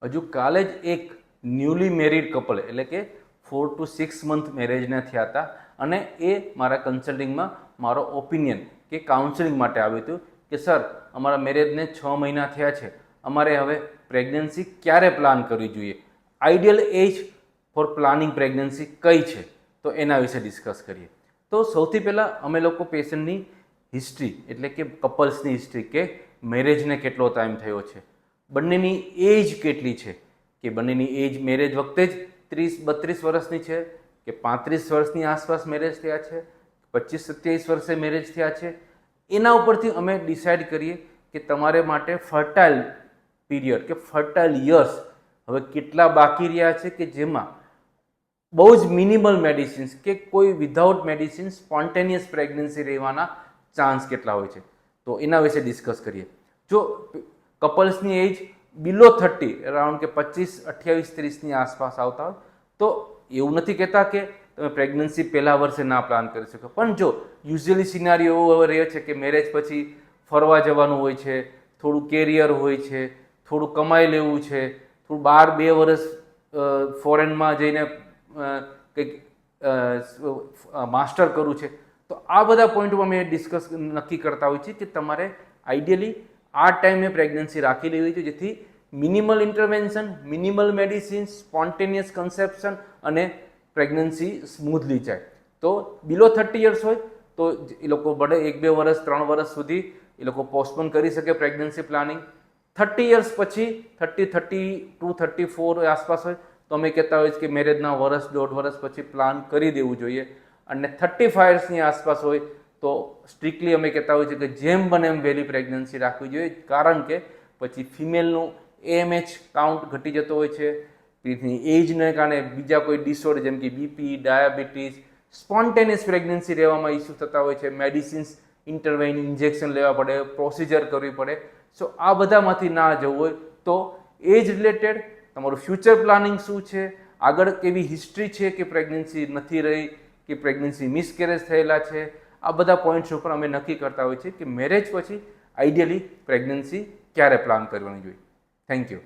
હજુ કાલે જ એક ન્યૂલી મેરિડ કપલ એટલે કે 4 to 6 મંથ મેરેજને થયા હતા અને એ મારા કન્સલ્ટિંગમાં મારો ઓપિનિયન કે કાઉન્સેલિંગ માટે આવ્યું હતું કે સર અમારા મેરેજને 6 મહિના થયા છે, અમારે હવે પ્રેગ્નન્સી ક્યારે પ્લાન કરવી જોઈએ, ideal age for planning pregnancy કઈ છે, તો એના વિશે ડિસ્કસ કરીએ. તો સૌથી પહેલાં અમે લોકો પેશન્ટની હિસ્ટ્રી એટલે કે કપલ્સની હિસ્ટ્રી કે મેરેજને કેટલો ટાઈમ થયો છે, બંનેની એજ કેટલી છે, કે બંનેની એજ મેરેજ વખતે જ 30-32 વર્ષની છે કે 35 વર્ષની આસપાસ મેરેજ થયા છે, 25-27 વર્ષે મેરેજ થયા છે, એના ઉપરથી અમે ડિસાઇડ કરીએ કે તમારે માટે ફર્ટાઇલ પીરિયડ કે ફર્ટાઇલ યર્સ હવે કેટલા બાકી રહ્યા છે કે જેમાં બહુ જ મિનિમલ મેડિસિન્સ કે કોઈ વિધાઉટ મેડિસિન સ્પોન્ટેનિયસ પ્રેગ્નન્સી રહેવાના ચાન્સ કેટલા હોય છે, તો એના વિશે ડિસ્કસ કરીએ. જો કપલ્સની એજ બિલો 30 અરાઉન્ડ કે 25-28-30ની આસપાસ આવતા હોય તો એવું નથી કહેતા કે તમે પ્રેગ્નન્સી પહેલા વર્ષે ના પ્લાન કરી શકો, પણ જો યુઝ્યુઅલી સિનારીઓ એવો રહે છે કે મેરેજ પછી ફરવા જવાનું હોય છે, થોડું કેરિયર હોય છે, થોડું કમાઈ લેવું છે, થોડું 12 વર્ષ ફોરેનમાં જઈને કંઈક માસ્ટર કરવું છે, તો આ બધા પોઈન્ટો અમે ડિસ્કસ નક્કી કરતા હોઈએ છીએ કે તમારે આઈડિયલી આ ટાઈમે પ્રેગ્નન્સી રાખી લેવી જોઈએ જેથી minimal intervention, minimal medicine, spontaneous conception અને પ્રેગ્નન્સી સ્મૂથલી જાય. તો બિલો 30 યર્સ હોય તો એ લોકો ભલે 1-2 વર્ષ 3 વર્ષ સુધી એ લોકો પોસ્ટપોન કરી શકે પ્રેગ્નન્સી પ્લાનિંગ. 30 યર્સ પછી 32-34 આસપાસ હોય તો અમે કહેતા હોઈએ કે મેરેજના વર્ષ 1.5 વર્ષ પછી પ્લાન કરી દેવું જોઈએ, અને 35 યર્સની આસપાસ હોય તો સ્ટ્રિક્ટલી અમે કહેતા હોઈએ કે જેમ બને એમ વહેલી પ્રેગ્નન્સી રાખવી જોઈએ, કારણ કે પછી ફિમેલનું AMH કાઉન્ટ ઘટી જતો હોય છે, એજને કારણે બીજા કોઈ ડિસઓર્ડર જેમ કે બીપી, ડાયાબિટીસ, સ્પોન્ટેનિયસ પ્રેગ્નન્સી રહેવામાં ઇસ્યુ થતા હોય છે, મેડિસિન્સ ઇન્ટરવેન ઇન્જેક્શન લેવા પડે, પ્રોસિજર કરવી પડે. સો આ બધામાંથી ના જવું હોય તો એજ રિલેટેડ તમારું ફ્યુચર પ્લાનિંગ શું છે, આગળ કેવી હિસ્ટ્રી છે કે પ્રેગ્નન્સી નથી રહી કે પ્રેગ્નન્સી મિસકેરેજ થયેલા છે, આ બધા પોઈન્ટ્સ ઉપર અમે નક્કી કરતા હોઈએ છીએ કે મેરેજ પછી આઈડિયલી પ્રેગ્નન્સી ક્યારે પ્લાન કરવાની જોઈએ. Thank you.